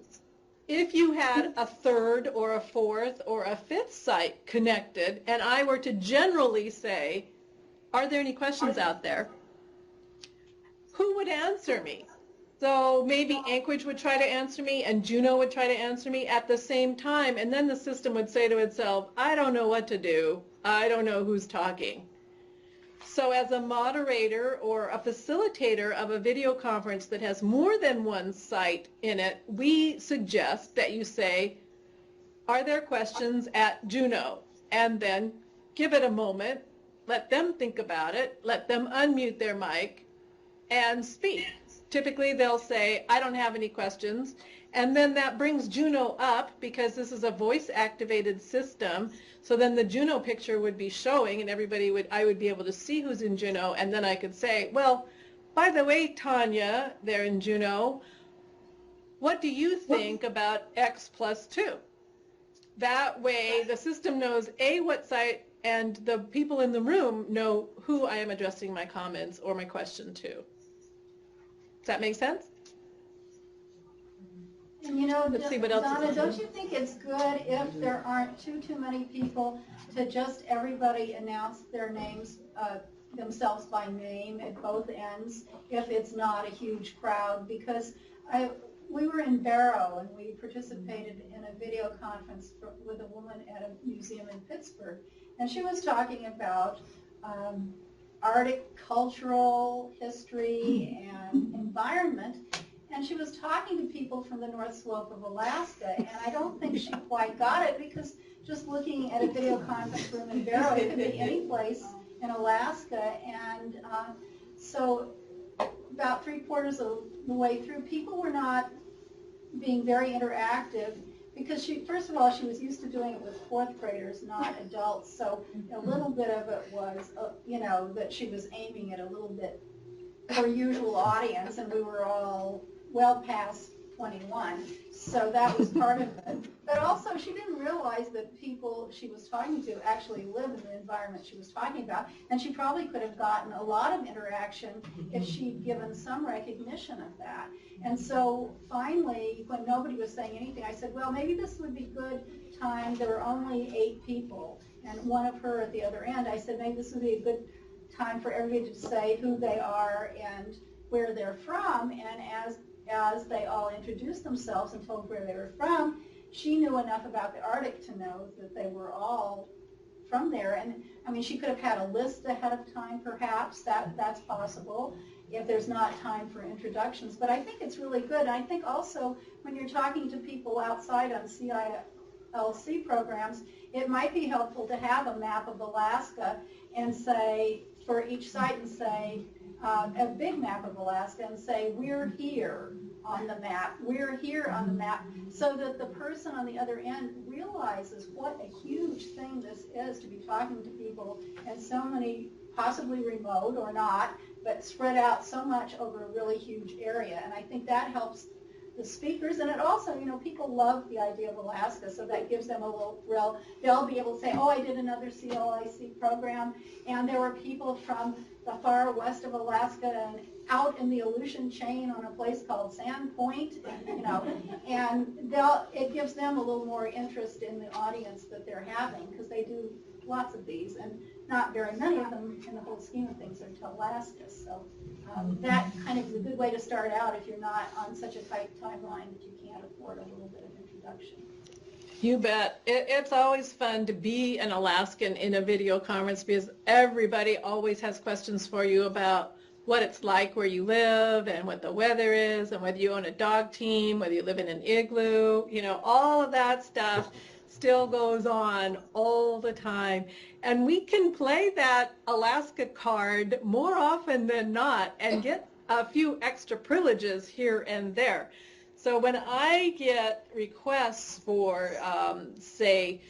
if you had a 3rd or a 4th or a 5th site connected, and I were to generally say, are there any questions out there? Who would answer me? So maybe Anchorage would try to answer me and Juneau would try to answer me at the same time, and then the system would say to itself, I don't know what to do. I don't know who's talking. So as a moderator or a facilitator of a video conference that has more than 1 site in it, we suggest that you say, are there questions at Juneau? And then give it a moment, let them think about it, let them unmute their mic and speak. Typically they'll say, I don't have any questions, and then that brings Juneau up because this is a voice-activated system, so then the Juneau picture would be showing and I would be able to see who's in Juneau, and then I could say, well, by the way, Tanya, there in Juneau, what do you think about X plus 2? That way the system knows, A, what site, and the people in the room know who I am addressing my comments or my question to. Does that make sense? And you know, Let's see what else Donna, is don't you think it's good if there aren't too many people to just everybody announce their names, themselves by name at both ends, if it's not a huge crowd? Because we were in Barrow and we participated in a video conference with a woman at a museum in Pittsburgh, and she was talking about Arctic cultural history and environment, and she was talking to people from the North Slope of Alaska, and I don't think she quite got it, because just looking at a video conference room in Barrow, it could be any place in Alaska, and so about 3/4 of the way through, people were not being very interactive, because first of all, she was used to doing it with 4th graders, not adults, so a little bit of it was, that she was aiming at a little bit her usual audience, and we were all well past 21, so that was part of it. But also, she didn't realize that people she was talking to actually live in the environment she was talking about, and she probably could have gotten a lot of interaction if she'd given some recognition of that. And so finally, when nobody was saying anything, I said, well, maybe this would be good time. There were only 8 people, and one of her at the other end. I said, maybe this would be a good time for everybody to say who they are and where they're from, and as they all introduced themselves and told where they were from, she knew enough about the Arctic to know that they were all from there. And I mean, she could have had a list ahead of time, perhaps. That's possible if there's not time for introductions. But I think it's really good. And I think also when you're talking to people outside on CILC programs, it might be helpful to have a map of Alaska and say, for each site, and say, a big map of Alaska, and say, we're here on the map, we're here on the map, so that the person on the other end realizes what a huge thing this is to be talking to people in so many, possibly remote or not, but spread out so much over a really huge area. And I think that helps the speakers, and it also, people love the idea of Alaska, so that gives them a little thrill. They'll be able to say, oh, I did another CLIC program, and there were people from the far west of Alaska and out in the Aleutian chain on a place called Sand Point, and it gives them a little more interest in the audience that they're having, because they do lots of these, and not very many of them in the whole scheme of things are to Alaska. So that kind of is a good way to start out if you're not on such a tight timeline that you can't afford a little bit of introduction. You bet. It's always fun to be an Alaskan in a video conference, because everybody always has questions for you about what it's like where you live and what the weather is and whether you own a dog team, whether you live in an igloo, all of that stuff. still goes on all the time. And we can play that Alaska card more often than not and get a few extra privileges here and there. So when I get requests for, say,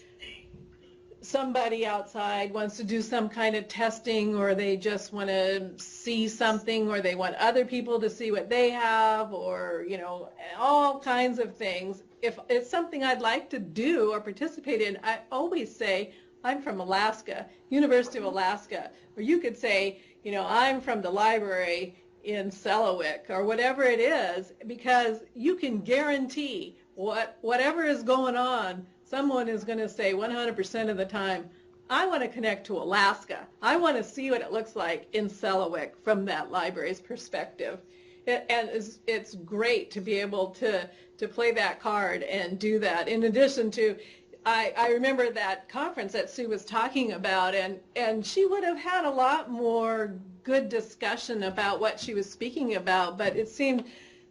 somebody outside wants to do some kind of testing, or they just want to see something, or they want other people to see what they have, or, you know, all kinds of things. If it's something I'd like to do or participate in, I always say, I'm from Alaska, University of Alaska. Or you could say, you know, I'm from the library in Selawik, or whatever it is, because you can guarantee whatever is going on, someone is going to say 100% of the time, I want to connect to Alaska. I want to see what it looks like in Selawik from that library's perspective. And it's great to be able to play that card and do that. In addition to, I remember that conference that Sue was talking about, and she would have had a lot more good discussion about what she was speaking about, but it seemed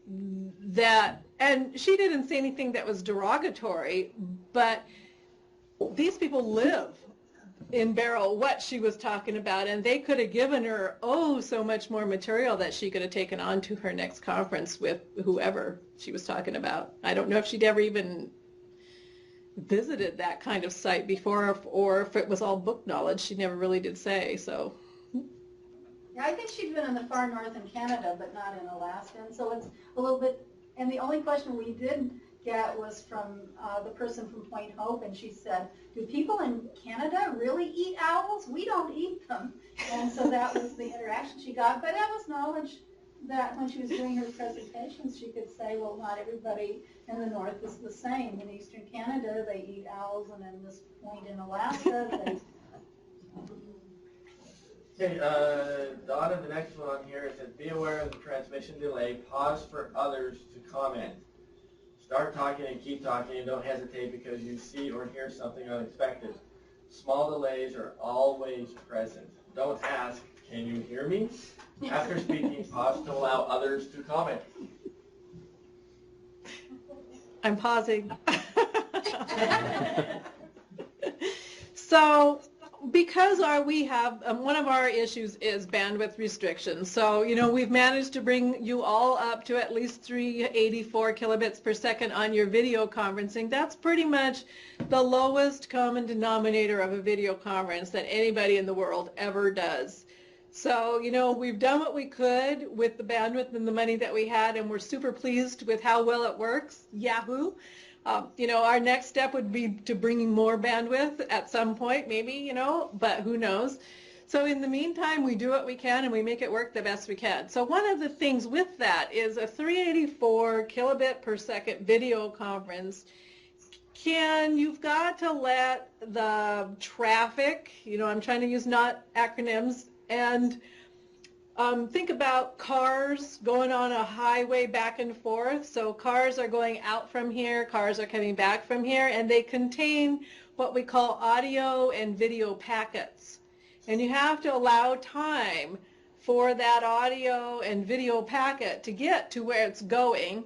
that, and she didn't say anything that was derogatory, but these people live in Barrow what she was talking about, and they could have given her, oh, so much more material that she could have taken on to her next conference with whoever she was talking about. I don't know if she'd ever even visited that kind of site before, or if it was all book knowledge. She never really did say, so. Yeah, I think she'd been in the far north in Canada, but not in Alaska, and so it's a little bit, and the only question we did get was from the person from Point Hope, and she said, do people in Canada really eat owls? We don't eat them. And so that was the interaction she got, but that was knowledge that when she was doing her presentations, she could say, well, not everybody in the north is the same. In eastern Canada, they eat owls, and in this point in Alaska, they... Okay, Donna, the next one on here, it says, be aware of the transmission delay. Pause for others to comment. Start talking and keep talking, and don't hesitate because you see or hear something unexpected. Small delays are always present. Don't ask, can you hear me? After speaking, pause to allow others to comment. I'm pausing. So, because we have, one of our issues is bandwidth restrictions. So, you know, we've managed to bring you all up to at least 384 kilobits per second on your video conferencing. That's pretty much the lowest common denominator of a video conference that anybody in the world ever does. So, you know, we've done what we could with the bandwidth and the money that we had, and we're super pleased with how well it works. Yahoo! You know, our next step would be to bring more bandwidth at some point, maybe, you know, but who knows. So in the meantime, we do what we can and we make it work the best we can. So one of the things with that is a 384 kilobit per second video conference. You've got to let the traffic, you know, I'm trying to use not acronyms, and think about cars going on a highway back and forth. So cars are going out from here, cars are coming back from here, and they contain what we call audio and video packets. And you have to allow time for that audio and video packet to get to where it's going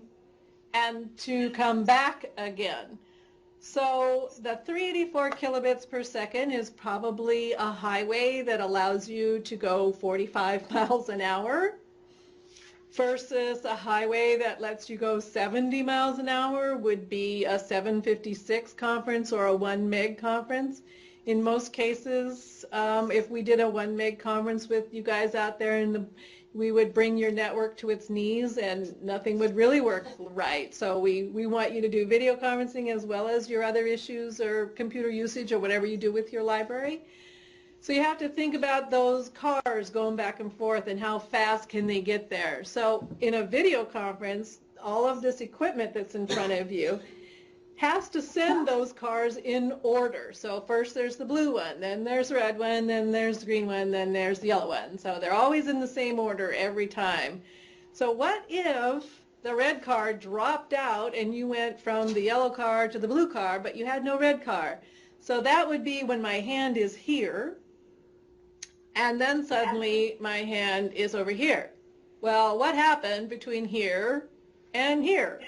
and to come back again. So the 384 kilobits per second is probably a highway that allows you to go 45 miles an hour versus a highway that lets you go 70 miles an hour would be a 756 conference or a 1 meg conference. In most cases, if we did a 1 meg conference with you guys out there, we would bring your network to its knees and nothing would really work right. So we want you to do video conferencing as well as your other issues or computer usage or whatever you do with your library. So you have to think about those cars going back and forth and how fast can they get there. So in a video conference, all of this equipment that's in front of you has to send those cars in order. So first there's the blue one, then there's the red one, then there's the green one, then there's the yellow one. So they're always in the same order every time. So what if the red car dropped out and you went from the yellow car to the blue car, but you had no red car? So that would be when my hand is here, and then suddenly my hand is over here. Well, what happened between here and here?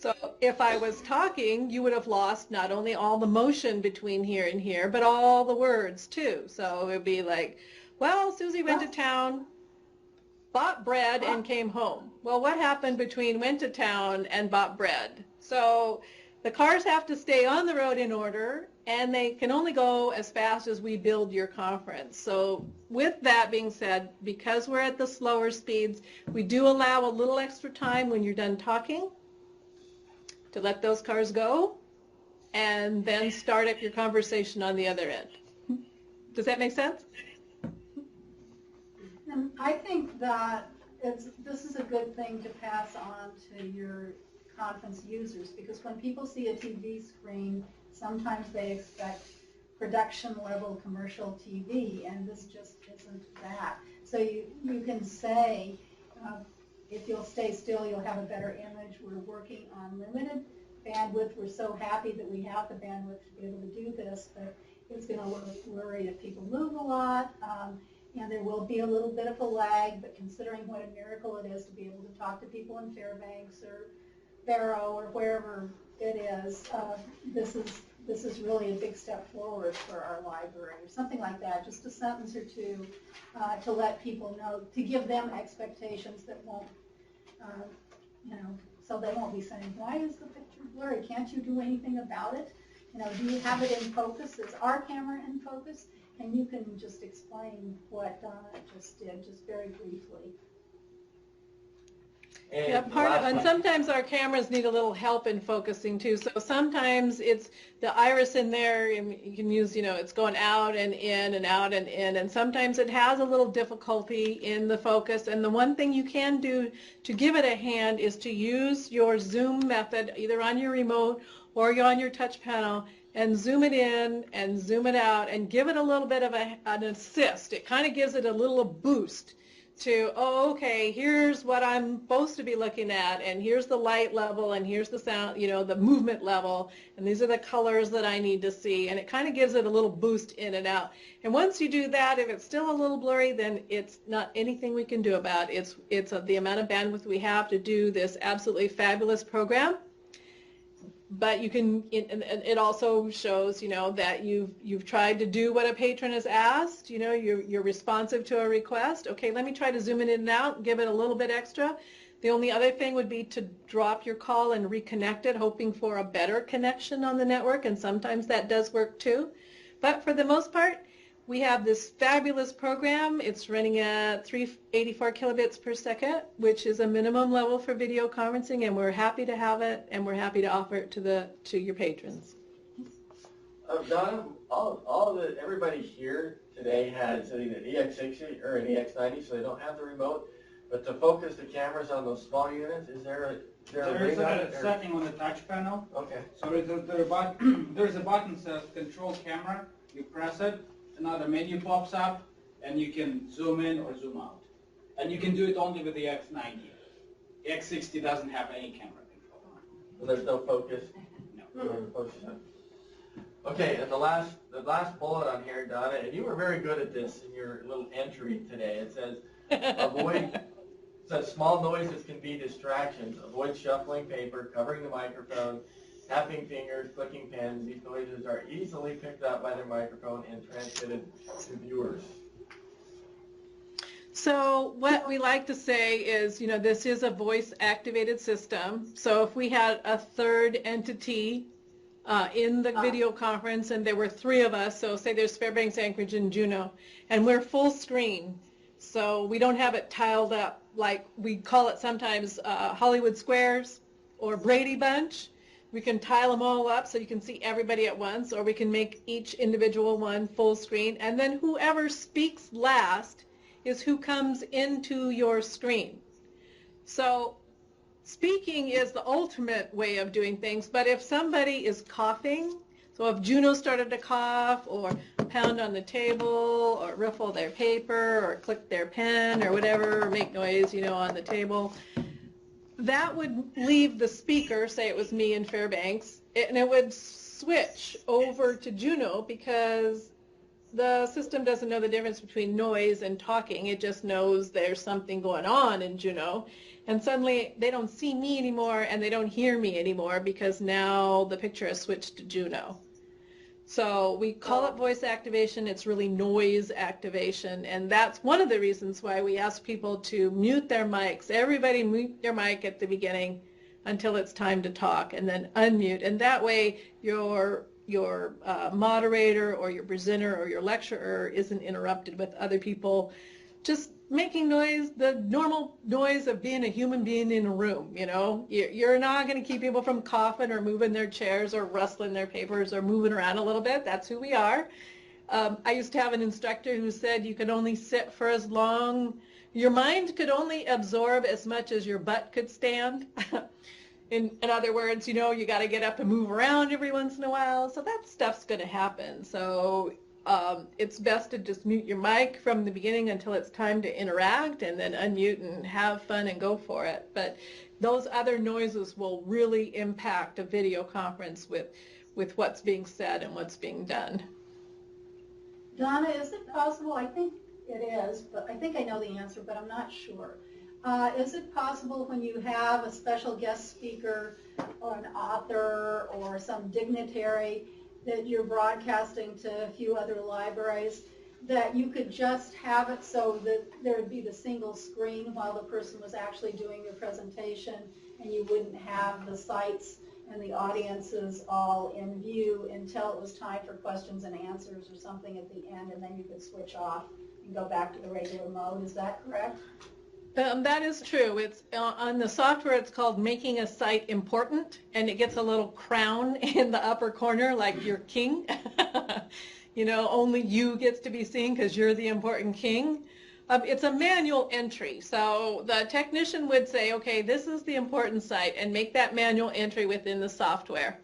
So if I was talking, you would have lost not only all the motion between here and here, but all the words too. So it would be like, well, Susie went to town, bought bread, and came home. Well, what happened between went to town and bought bread? So the cars have to stay on the road in order, and they can only go as fast as we build your conference. So with that being said, because we're at the slower speeds, we do allow a little extra time when you're done talking to let those cars go, and then start up your conversation on the other end. Does that make sense? And I think that this is a good thing to pass on to your conference users, because when people see a TV screen, sometimes they expect production level commercial TV, and this just isn't that. So you can say, if you'll stay still, you'll have a better image. We're working on limited bandwidth. We're so happy that we have the bandwidth to be able to do this, but it's going to look blurry if people move a lot, and there will be a little bit of a lag, but considering what a miracle it is to be able to talk to people in Fairbanks or Barrow or wherever it is, this is really a big step forward for our library, or something like that, just a sentence or two to let people know, to give them expectations that won't, so they won't be saying, why is the picture blurry? Can't you do anything about it? Do you have it in focus? Is our camera in focus? And you can just explain what Donna just did, just very briefly. And sometimes our cameras need a little help in focusing too. So sometimes it's the iris in there, and you can use, it's going out and in and out and in, and sometimes it has a little difficulty in the focus. And the one thing you can do to give it a hand is to use your zoom method, either on your remote or on your touch panel, and zoom it in and zoom it out and give it a little bit of an assist. It kind of gives it a little boost to, okay, here's what I'm supposed to be looking at, and here's the light level, and here's the sound, the movement level, and these are the colors that I need to see, and it kind of gives it a little boost in and out. And once you do that, if it's still a little blurry, then it's not anything we can do about it. It's the amount of bandwidth we have to do this absolutely fabulous program. But you can, it also shows, that you've tried to do what a patron has asked. You're responsive to a request. Okay, let me try to zoom it in and out, give it a little bit extra. The only other thing would be to drop your call and reconnect it, hoping for a better connection on the network, and sometimes that does work too. But for the most part, we have this fabulous program. It's running at 384 kilobits per second, which is a minimum level for video conferencing, and we're happy to have it, and we're happy to offer it to your patrons. Donna, everybody here today has either an EX60 or an EX90, so they don't have the remote. But to focus the cameras on those small units, is there a setting on the touch panel. Okay. So there's a button that says Control Camera. You press it. Another menu pops up, and you can zoom in or zoom out. And you can do it only with the X90. X60 doesn't have any camera control. So there's no focus? No. Okay, and the last bullet on here, Donna, and you were very good at this in your little entry today. It says, small noises can be distractions. Avoid shuffling paper, covering the microphone, tapping fingers, clicking pens. These noises are easily picked up by their microphone and transmitted to viewers. So what we like to say is, this is a voice-activated system. So if we had a third entity in the video conference, and there were 3 of us, so say there's Fairbanks, Anchorage, and Juneau, and we're full screen, so we don't have it tiled up like we call it sometimes Hollywood Squares or Brady Bunch. We can tile them all up so you can see everybody at once, or we can make each individual one full screen, and then whoever speaks last is who comes into your screen. So speaking is the ultimate way of doing things, but if somebody is coughing, so if Juneau started to cough or pound on the table or ruffle their paper or click their pen or whatever, or make noise, on the table, that would leave the speaker, say it was me in Fairbanks, and it would switch over to Juneau because the system doesn't know the difference between noise and talking. It just knows there's something going on in Juneau. and suddenly they don't see me anymore and they don't hear me anymore because now the picture has switched to Juno. So we call it voice activation. It's really noise activation, and that's one of the reasons why we ask people to mute their mics. Everybody mute your mic at the beginning until it's time to talk, and then unmute, and that way your moderator or your presenter or your lecturer isn't interrupted with other people just making noise, the normal noise of being a human being in a room. You know, you're not going to keep people from coughing or moving their chairs or rustling their papers or moving around a little bit. That's who we are. I used to have an instructor who said you could only sit for as long, your mind could only absorb as much as your butt could stand. In other words, you know, you got to get up and move around every once in a while. So that stuff's going to happen. So it's best to just mute your mic from the beginning until it's time to interact, and then unmute and have fun and go for it. But those other noises will really impact a video conference with what's being said and what's being done. Donna, is it possible, I think it is, but I think I know the answer, but I'm not sure. Is it possible when you have a special guest speaker or an author or some dignitary that you're broadcasting to a few other libraries, that you could just have it so that there would be the single screen while the person was actually doing your presentation, and you wouldn't have the sites and the audiences all in view until it was time for questions and answers or something at the end, and then you could switch off and go back to the regular mode? Is that correct? That is true. It's on the software, it's called Making a Site Important, and it gets a little crown in the upper corner like you're king. You know, only you gets to be seen because you're the important king. It's a manual entry. So the technician would say, okay, this is the important site, and make that manual entry within the software.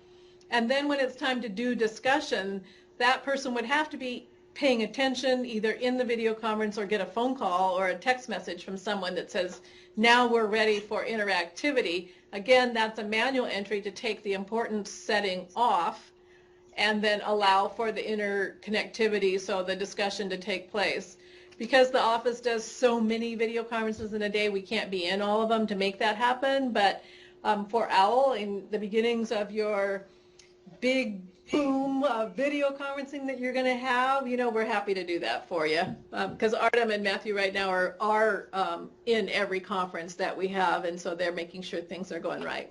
And then when it's time to do discussion, that person would have to be paying attention either in the video conference or get a phone call or a text message from someone that says, now we're ready for interactivity. Again, that's a manual entry to take the important setting off and then allow for the interconnectivity, so the discussion to take place. Because the office does so many video conferences in a day, we can't be in all of them to make that happen. But for OWL, in the beginnings of your big boom of video conferencing that you're going to have, you know, we're happy to do that for you. Because Artem and Matthew right now are in every conference that we have, and so they're making sure things are going right.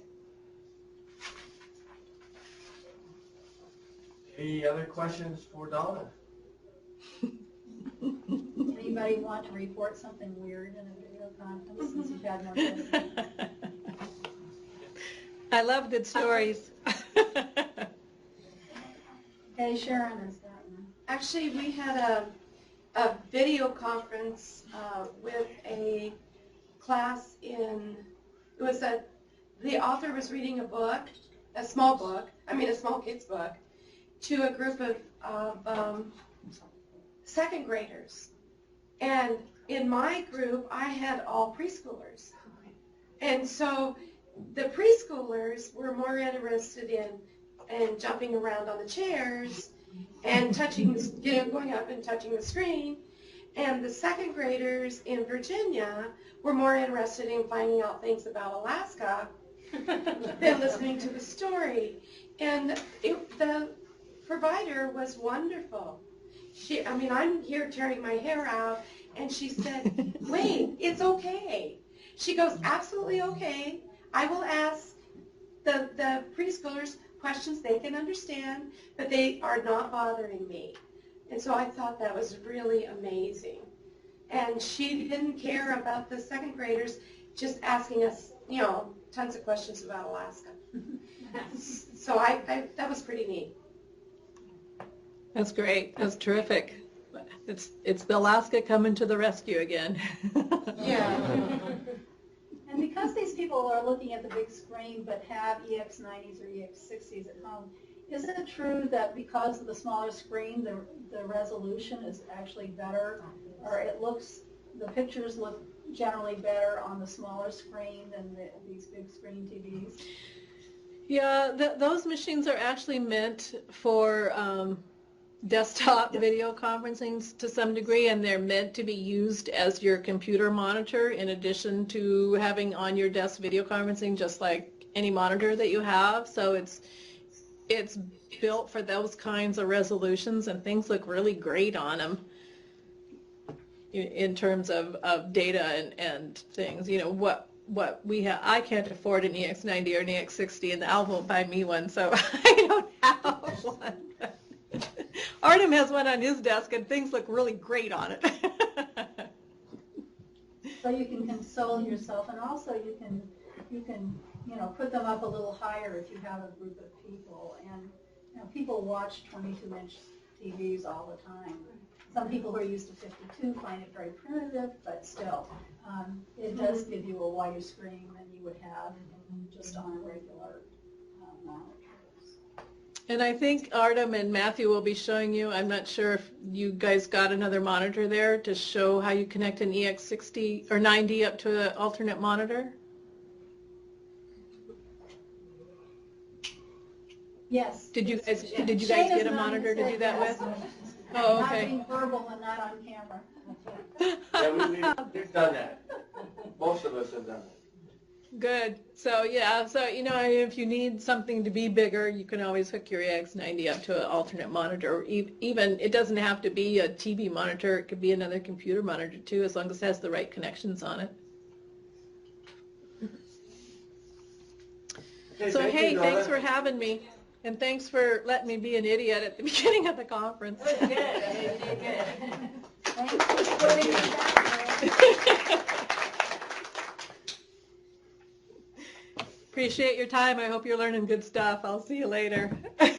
Any other questions for Donna? Anybody want to report something weird in a video conference since you've had more questions? I love good stories. Hey, Sharon is that one. Actually, we had a video conference with a class in, the author was reading a book, a small kid's book, to a group of second graders. And in my group, I had all preschoolers. And so the preschoolers were more interested in jumping around on the chairs and going up and touching the screen. And the second graders in Virginia were more interested in finding out things about Alaska than listening to the story. And the provider was wonderful. I'm here tearing my hair out, and she said, wait, it's okay. She goes, absolutely okay. I will ask the preschoolers questions they can understand, but they are not bothering me. And so I thought that was really amazing. And she didn't care about the second graders just asking us, tons of questions about Alaska. So that was pretty neat. That's great. That's terrific. It's the Alaska coming to the rescue again. Yeah. And because these people are looking at the big screen but have EX90s or EX60s at home, is it true that because of the smaller screen, the resolution is actually better, or the pictures look generally better on the smaller screen than these big screen TVs? Yeah, those machines are actually meant for desktop video conferencing to some degree, and they're meant to be used as your computer monitor in addition to having on your desk video conferencing, just like any monitor that you have. So it's built for those kinds of resolutions, and things look really great on them in terms of data and things. You know, what we have, I can't afford an EX90 or an EX60, and Al won't buy me one, so I don't have one. Artem has one on his desk, and things look really great on it. So you can console yourself, and also you can put them up a little higher if you have a group of people. And people watch 22-inch TVs all the time. Some people who are used to 52 find it very primitive, but still, it does give you a wider screen than you would have just on a regular monitor. And I think Artem and Matthew will be showing you, I'm not sure if you guys got another monitor there to show how you connect an EX60 or 90 up to an alternate monitor. Yes. Did you guys get a monitor to do that with? Oh, okay. Not being verbal and not on camera. Yeah, we've done that. Most of us have done it. Good. So yeah, so if you need something to be bigger, you can always hook your EX90 up to an alternate monitor. Or even, it doesn't have to be a TV monitor. It could be another computer monitor too, as long as it has the right connections on it. Okay, So hey, you, thanks Donna. for having me. And thanks for letting me be an idiot at the beginning of the conference. Good, you did good. Thanks for putting me back there. Appreciate your time. I hope you're learning good stuff. I'll see you later.